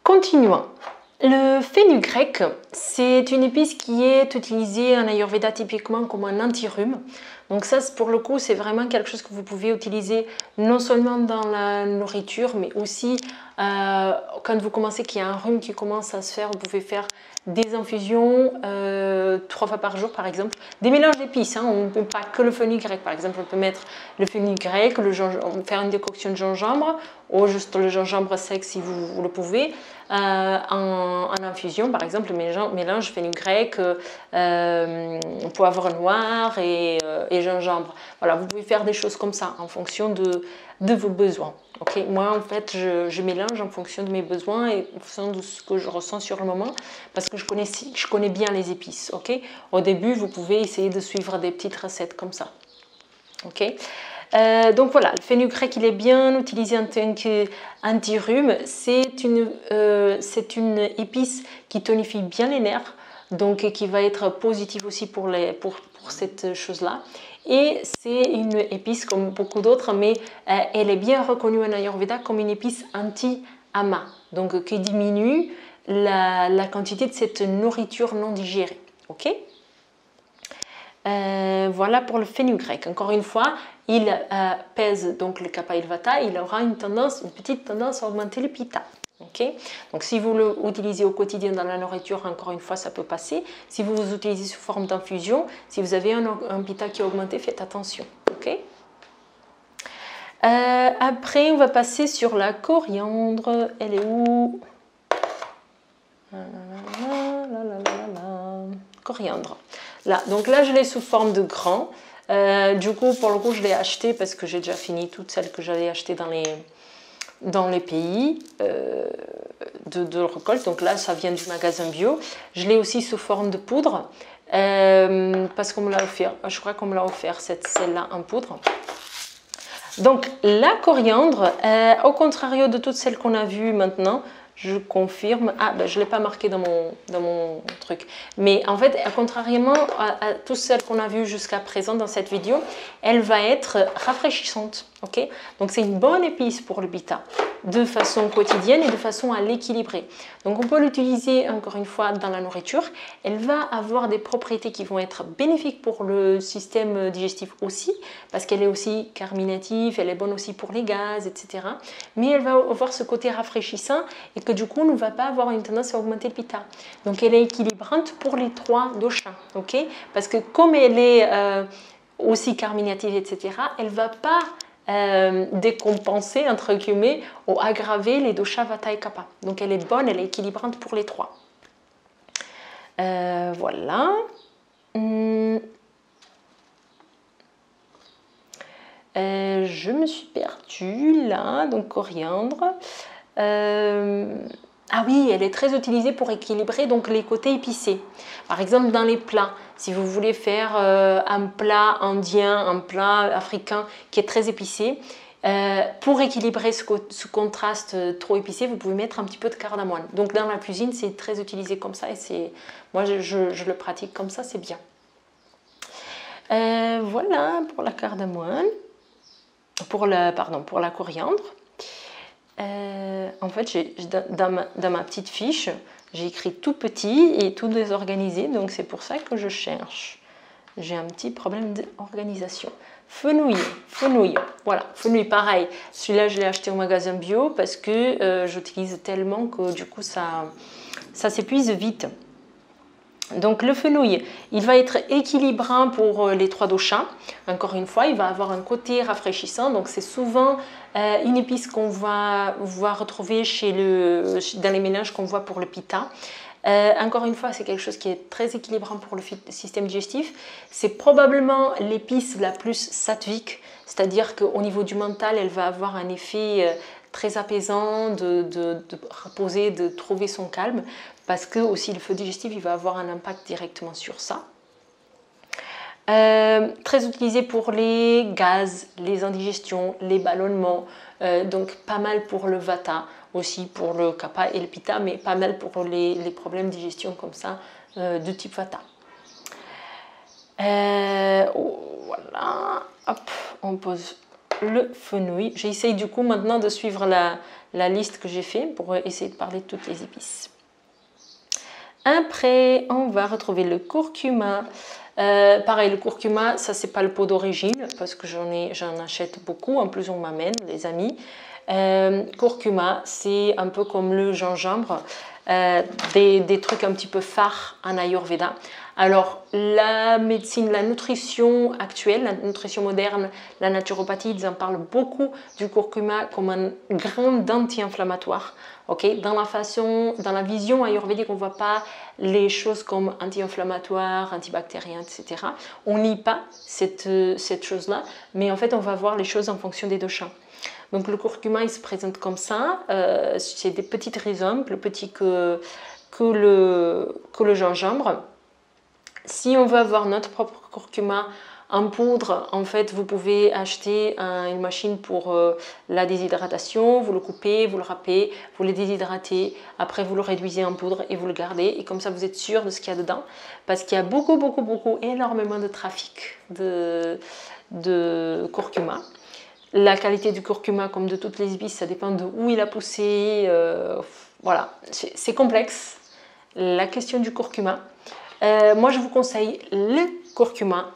Continuons. Le fenugrec, c'est une épice qui est utilisée en Ayurveda typiquement comme un anti-rhume. Donc ça, pour le coup, c'est vraiment quelque chose que vous pouvez utiliser non seulement dans la nourriture, mais aussi quand vous commencez, qu'il y a un rhume qui commence à se faire, vous pouvez faire des infusions 3 fois par jour, par exemple. Des mélanges d'épices, hein, on ne peut pas que le fenugrec. Par exemple, on peut mettre le fenugrec, faire une décoction de gingembre, ou juste le gingembre sec si vous le pouvez, en infusion, par exemple, mélange fenugrec, poivre noir et gingembre. Voilà, vous pouvez faire des choses comme ça en fonction de vos besoins. Okay, moi, en fait, je mélange en fonction de mes besoins et en fonction de ce que je ressens sur le moment, parce que je connais bien les épices. Okay, au début, vous pouvez essayer de suivre des petites recettes comme ça. Okay. Donc voilà, le fenugrec, il est bien utilisé en tant qu'anti-rhume. C'est une épice qui tonifie bien les nerfs, donc qui va être positive aussi pour cette chose-là. Et c'est une épice comme beaucoup d'autres, mais elle est bien reconnue en Ayurveda comme une épice anti-ama, donc qui diminue la quantité de cette nourriture non digérée. Ok. Voilà pour le fenugrec. Encore une fois, il pèse donc le kapha et le vata, il aura une petite tendance à augmenter le pitta. Okay. Donc si vous l'utilisez au quotidien dans la nourriture, encore une fois, ça peut passer. Si vous l'utilisez sous forme d'infusion, si vous avez un pitta qui a augmenté, faites attention. Okay. Après, on va passer sur la coriandre. Elle est où? Coriandre. Là, donc là, je l'ai sous forme de grand. Du coup, pour le coup, je l'ai acheté parce que j'ai déjà fini toutes celles que j'allais acheter dans les pays de récolte. Donc là, ça vient du magasin bio. Je l'ai aussi sous forme de poudre parce qu'on me l'a offert. Je crois qu'on me l'a offert, celle-là en poudre. Donc la coriandre, au contrario de toutes celles qu'on a vues maintenant, je confirme, je ne l'ai pas marqué dans mon truc, mais en fait, contrairement à toutes celles qu'on a vues jusqu'à présent dans cette vidéo, elle va être rafraîchissante. Okay. Donc c'est une bonne épice pour le pitta, de façon quotidienne et de façon à l'équilibrer. Donc on peut l'utiliser encore une fois dans la nourriture. Elle va avoir des propriétés qui vont être bénéfiques pour le système digestif aussi, parce qu'elle est aussi carminative, elle est bonne aussi pour les gaz, etc. Mais elle va avoir ce côté rafraîchissant et que du coup ne va pas avoir une tendance à augmenter le pitta. Donc elle est équilibrante pour les 3 doshas, okay. Parce que comme elle est aussi carminative, etc., elle ne va pas décompenser, entre guillemets, ou aggraver les doshas vata et kapha. Donc elle est bonne, elle est équilibrante pour les 3. Voilà. Je me suis perdue là, donc coriandre. Ah oui, elle est très utilisée pour équilibrer donc les côtés épicés. Par exemple, dans les plats, si vous voulez faire un plat indien, un plat africain qui est très épicé, pour équilibrer ce contraste trop épicé, vous pouvez mettre un petit peu de cardamome. Donc dans la cuisine, c'est très utilisé comme ça et moi je le pratique comme ça, c'est bien. Voilà pour la cardamome, pour la coriandre. En fait, dans ma petite fiche, j'ai écrit tout petit et tout désorganisé, donc c'est pour ça que je cherche. J'ai un petit problème d'organisation. Fenouil, voilà, fenouil, pareil. Celui-là, je l'ai acheté au magasin bio parce que j'utilise tellement que du coup, ça s'épuise vite. Donc le fenouil, il va être équilibrant pour les 3 doshas. Encore une fois, il va avoir un côté rafraîchissant. Donc c'est souvent une épice qu'on va retrouver dans les mélanges qu'on voit pour le pitta. Encore une fois, c'est quelque chose qui est très équilibrant pour le système digestif. C'est probablement l'épice la plus sattvique, c'est-à-dire qu'au niveau du mental, elle va avoir un effet très apaisant, de reposer, de trouver son calme, parce que aussi le feu digestif, il va avoir un impact directement sur ça. Très utilisé pour les gaz, les indigestions, les ballonnements, donc pas mal pour le vata, aussi pour le kapha et le pitta, mais pas mal pour les problèmes de digestion comme ça, de type vata. Voilà, hop, on pose le fenouil. J'essaye du coup maintenant de suivre la liste que j'ai fait pour essayer de parler de toutes les épices. Après, on va retrouver le curcuma. Pareil, le curcuma, ça c'est pas le pot d'origine parce que j'en achète beaucoup. En plus, on m'amène, les amis. Curcuma, c'est un peu comme le gingembre, des trucs un petit peu phares en Ayurveda. Alors, la médecine, la nutrition actuelle, la nutrition moderne, la naturopathie, ils en parlent beaucoup du curcuma comme un grain anti-inflammatoire. Okay, dans la vision ayurvédique, on ne voit pas les choses comme anti-inflammatoire, antibactérien, etc. On nie pas cette chose-là, mais en fait, on va voir les choses en fonction des doshas. Donc le curcuma, il se présente comme ça. C'est des petites rhizomes, plus petits que le gingembre. Si on veut avoir notre propre curcuma en poudre, en fait, vous pouvez acheter une machine pour la déshydratation. Vous le coupez, vous le râpez, vous le déshydratez. Après, vous le réduisez en poudre et vous le gardez. Et comme ça, vous êtes sûr de ce qu'il y a dedans. Parce qu'il y a énormément de trafic de curcuma. La qualité du curcuma, comme de toutes les épices, ça dépend de où il a poussé. Voilà, c'est complexe. La question du curcuma. Moi, je vous conseille le curcuma,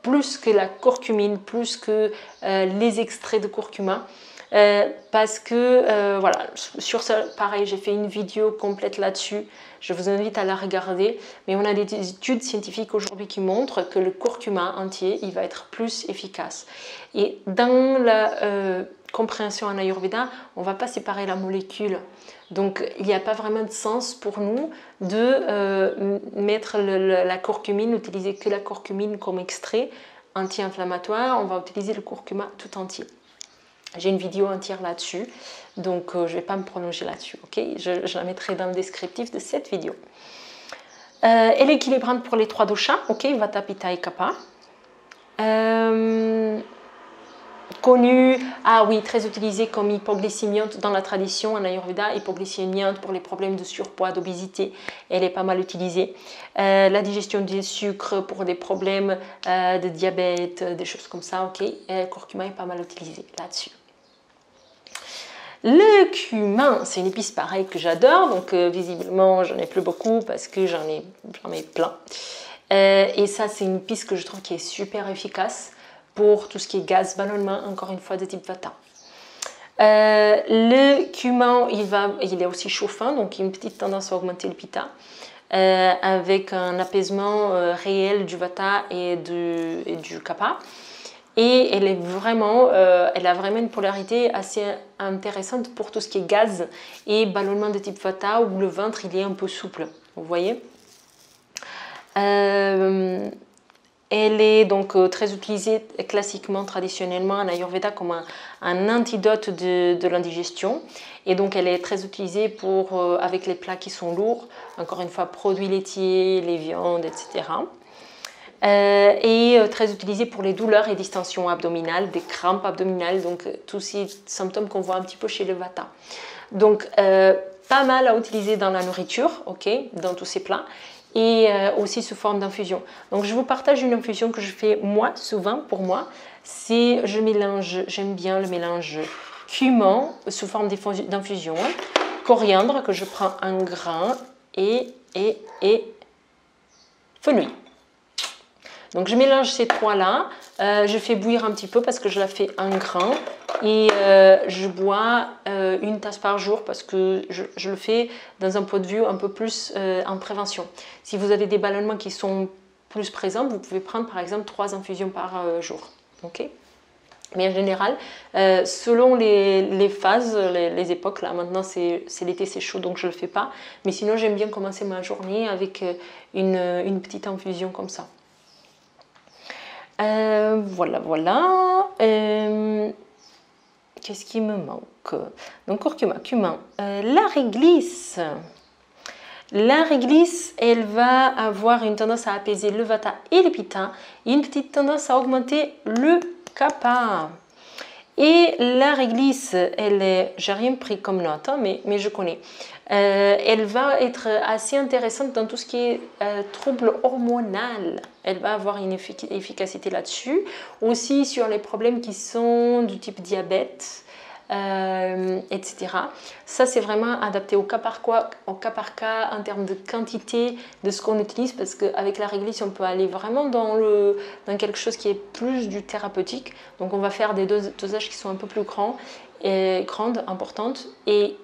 plus que la curcumine, plus que les extraits de curcuma. Parce que, voilà, sur ça, pareil, j'ai fait une vidéo complète là-dessus. Je vous invite à la regarder. Mais on a des études scientifiques aujourd'hui qui montrent que le curcuma entier, il va être plus efficace. Et dans la compréhension en Ayurveda, on ne va pas séparer la molécule. Donc, il n'y a pas vraiment de sens pour nous de mettre la curcumine, utiliser que la curcumine comme extrait anti-inflammatoire. On va utiliser le curcuma tout entier. J'ai une vidéo entière là-dessus, donc je ne vais pas me prolonger là-dessus. Okay, je la mettrai dans le descriptif de cette vidéo. Elle est équilibrante pour les 3 doshas, okay, Vata, Pitta et Kapha. Connue, ah oui, très utilisée comme hypoglycémiante dans la tradition en Ayurveda, hypoglycémiante pour les problèmes de surpoids, d'obésité, elle est pas mal utilisée. La digestion des sucres pour des problèmes de diabète, des choses comme ça, ok. Curcuma est pas mal utilisé là-dessus. Le cumin, c'est une épice pareille que j'adore, donc visiblement j'en ai plus beaucoup parce que j'en ai plein. Et ça, c'est une épice que je trouve qui est super efficace pour tout ce qui est gaz, ballonnement, encore une fois de type Vata. Le cumin, il est aussi chauffant, donc il a une petite tendance à augmenter le Pitta, avec un apaisement réel du Vata et du Kapha. Et elle a vraiment une polarité assez intéressante pour tout ce qui est gaz et ballonnement de type Vata, où le ventre il est un peu souple, vous voyez. Elle est donc très utilisée classiquement, traditionnellement en Ayurveda comme un antidote de l'indigestion. Et donc elle est très utilisée avec les plats qui sont lourds, encore une fois produits laitiers, les viandes, etc. Et très utilisée pour les douleurs et distensions abdominales, des crampes abdominales, donc tous ces symptômes qu'on voit un petit peu chez le Vata. Donc pas mal à utiliser dans la nourriture, ok, dans tous ces plats, et aussi sous forme d'infusion. Donc je vous partage une infusion que je fais moi, souvent pour moi, c'est j'aime bien le mélange cumin sous forme d'infusion, coriandre que je prends en grain et fenouil. Donc je mélange ces trois-là, je fais bouillir un petit peu parce que je la fais en grain et je bois une tasse par jour parce que je le fais dans un point de vue un peu plus en prévention. Si vous avez des ballonnements qui sont plus présents, vous pouvez prendre par exemple 3 infusions par jour. Okay, mais en général, selon les phases, les époques, là maintenant c'est l'été, c'est chaud donc je ne le fais pas. Mais sinon j'aime bien commencer ma journée avec une petite infusion comme ça. Voilà. Qu'est-ce qui me manque? Donc curcuma, cumin. La réglisse. La réglisse, elle va avoir une tendance à apaiser le Vata et le Pitta et une petite tendance à augmenter le Kapha. Et la réglisse, j'ai rien pris comme note, hein, mais je connais. Elle va être assez intéressante dans tout ce qui est trouble hormonal. Elle va avoir une efficacité là-dessus. Aussi sur les problèmes qui sont du type diabète, etc. Ça, c'est vraiment adapté au cas par cas, en termes de quantité de ce qu'on utilise, parce qu'avec la réglisse, on peut aller vraiment dans quelque chose qui est plus du thérapeutique. Donc, on va faire des dosages qui sont un peu plus grandes, importantes, et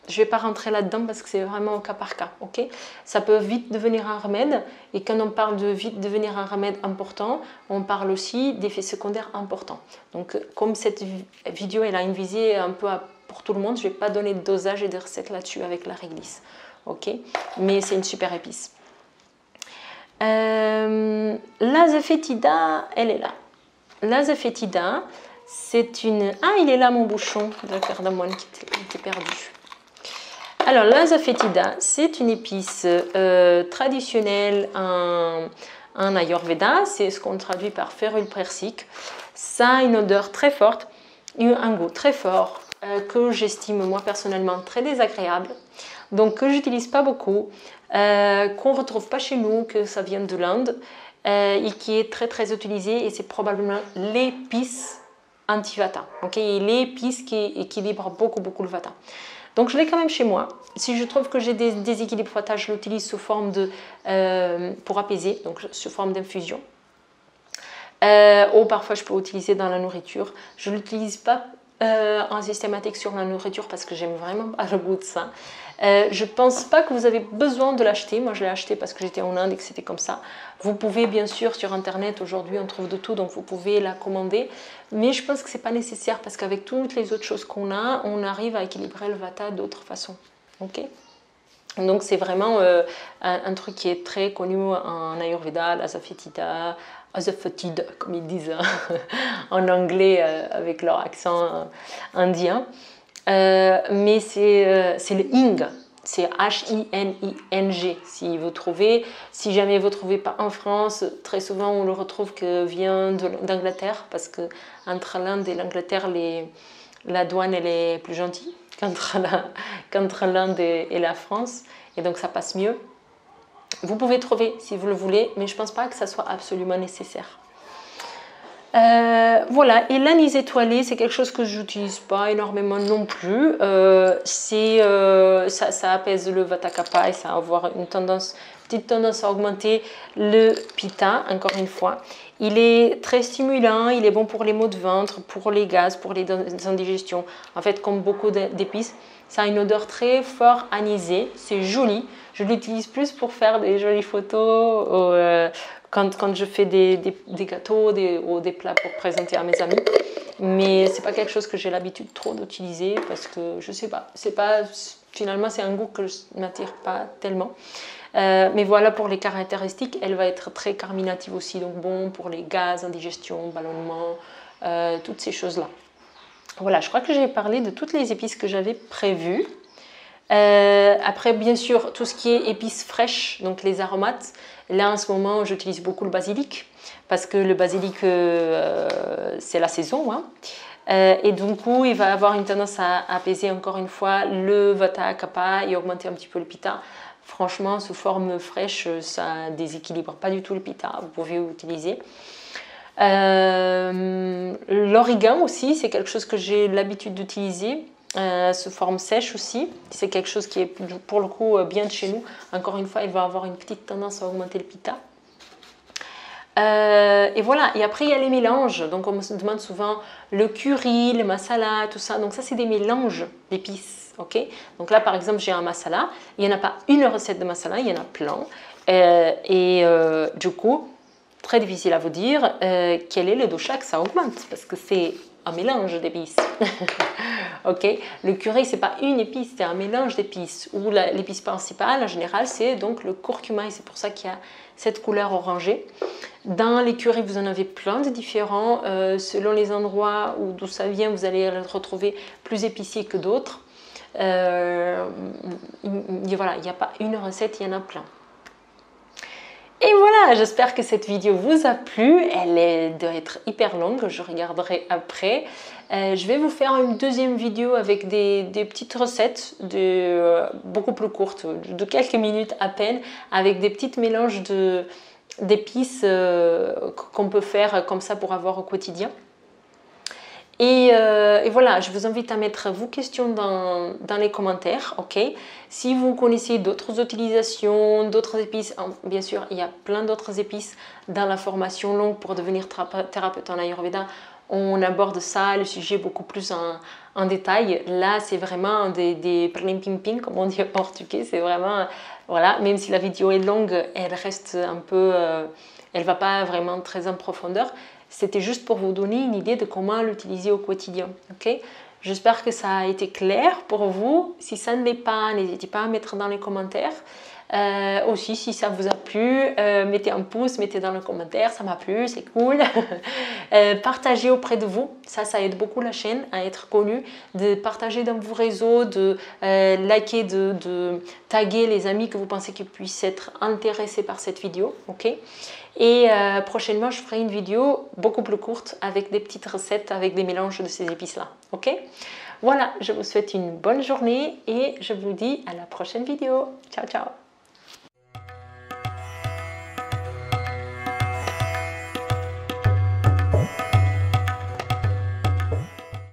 je ne vais pas rentrer là-dedans parce que c'est vraiment au cas par cas. Okay, ça peut vite devenir un remède, et quand on parle de vite devenir un remède important, on parle aussi d'effets secondaires importants. Donc, comme cette vidéo elle a une visée un peu pour tout le monde, je ne vais pas donner de dosage et de recettes là-dessus avec la réglisse. Okay, mais c'est une super épice. L'azafétida, elle est là. L'azafétida, c'est une... Ah, il est là mon bouchon de cardamome qui était perdu. Alors, l'azafétida, c'est une épice traditionnelle en Ayurveda. C'est ce qu'on traduit par férule persique. Ça a une odeur très forte, un goût très fort que j'estime moi personnellement très désagréable. Donc, que j'utilise pas beaucoup, qu'on ne retrouve pas chez nous, que ça vient de l'Inde et qui est très très utilisé. Et c'est probablement l'épice anti-vata. Okay, l'épice qui équilibre beaucoup le vata. Donc, je l'ai quand même chez moi. Si je trouve que j'ai des déséquilibres vata, je l'utilise sous forme pour apaiser, donc sous forme d'infusion. Ou parfois, je peux l'utiliser dans la nourriture. Je ne l'utilise pas en systématique sur la nourriture parce que j'aime vraiment pas le goût de ça. Je ne pense pas que vous avez besoin de l'acheter. Moi, je l'ai acheté parce que j'étais en Inde et que c'était comme ça. Vous pouvez, bien sûr, sur Internet, aujourd'hui, on trouve de tout, donc vous pouvez la commander. Mais je pense que ce n'est pas nécessaire parce qu'avec toutes les autres choses qu'on a, on arrive à équilibrer le vata d'autres façons. Okay, donc, c'est vraiment un truc qui est très connu en Ayurveda, l'azafétida, comme ils disent en anglais avec leur accent indien. Mais c'est le Hing, c'est H-I-N-I-N-G. Si jamais vous ne trouvez pas en France, très souvent on le retrouve que vient d'Angleterre, parce que entre l'Inde et l'Angleterre, la douane elle est plus gentille qu'entre l'Inde et la France, et donc ça passe mieux. Vous pouvez trouver si vous le voulez, mais je ne pense pas que ça soit absolument nécessaire. Voilà, et l'anis étoilé, c'est quelque chose que je n'utilise pas énormément non plus. Ça apaise le vata kapha et ça va avoir une petite tendance à augmenter le pitta, encore une fois. Il est très stimulant, il est bon pour les maux de ventre, pour les gaz, pour les indigestions. En fait, comme beaucoup d'épices, ça a une odeur très fort anisée, c'est joli. Je l'utilise plus pour faire des jolies photos, quand je fais des gâteaux ou des plats pour présenter à mes amis. Mais c'est pas quelque chose que j'ai l'habitude trop d'utiliser parce que je sais pas, finalement c'est un goût que je m'attire pas tellement. Mais voilà, pour les caractéristiques, elle va être très carminative aussi, donc bon pour les gaz, indigestion, ballonnement, toutes ces choses-là. Voilà, je crois que j'ai parlé de toutes les épices que j'avais prévues. Après, bien sûr, tout ce qui est épices fraîches, donc les aromates. Là, en ce moment, j'utilise beaucoup le basilic parce que le basilic, c'est la saison. Hein. Et du coup, il va avoir une tendance à apaiser encore une fois le vata kapha et augmenter un petit peu le pitta. Franchement, sous forme fraîche, ça ne déséquilibre pas du tout le pitta. Vous pouvez l'utiliser. L'origan aussi, c'est quelque chose que j'ai l'habitude d'utiliser. Sous forme sèche aussi, c'est quelque chose qui est pour le coup bien de chez nous. Encore une fois, il va avoir une petite tendance à augmenter le pitta. Et voilà, et après il y a les mélanges. Donc on me demande souvent le curry, le masala, tout ça. Donc ça c'est des mélanges d'épices. Okay, donc là par exemple j'ai un masala. Il n'y en a pas une recette de masala, il y en a plein. Du coup, très difficile à vous dire quel est le dosha que ça augmente parce que c'est un mélange d'épices. Okay. Le curry, c'est pas une épice, c'est un mélange d'épices. Ou l'épice principale, en général, c'est donc le curcuma et c'est pour ça qu'il y a cette couleur orangée. Dans les currys, vous en avez plein de différents. Selon les endroits d'où ça vient, vous allez le retrouver plus épicé que d'autres. Voilà, il n'y a pas une recette, il y en a plein. Et voilà, j'espère que cette vidéo vous a plu. Doit être hyper longue, je regarderai après. Je vais vous faire une deuxième vidéo avec des petites recettes beaucoup plus courtes, de quelques minutes à peine, avec des petits mélanges d'épices qu'on peut faire comme ça pour avoir au quotidien. Et voilà, je vous invite à mettre vos questions dans les commentaires, ok? Si vous connaissez d'autres utilisations, d'autres épices, bien sûr, il y a plein d'autres épices dans la formation longue pour devenir thérapeute en Ayurveda. On aborde ça, le sujet beaucoup plus en détail. Là, c'est vraiment des ping-ping, comme on dit en portugais. C'est vraiment, voilà, même si la vidéo est longue, elle reste un peu, elle ne va pas vraiment très en profondeur. C'était juste pour vous donner une idée de comment l'utiliser au quotidien. Okay? J'espère que ça a été clair pour vous. Si ça ne l'est pas, n'hésitez pas à mettre dans les commentaires. Aussi, si ça vous a plu, mettez un pouce, mettez dans le commentaire, ça m'a plu, c'est cool. Partagez auprès de vous, ça aide beaucoup la chaîne à être connue, de partager dans vos réseaux, de liker, de taguer les amis que vous pensez qu'ils puissent être intéressés par cette vidéo. Okay? Et prochainement, je ferai une vidéo beaucoup plus courte avec des petites recettes, avec des mélanges de ces épices-là. Ok? Voilà, je vous souhaite une bonne journée et je vous dis à la prochaine vidéo. Ciao, ciao!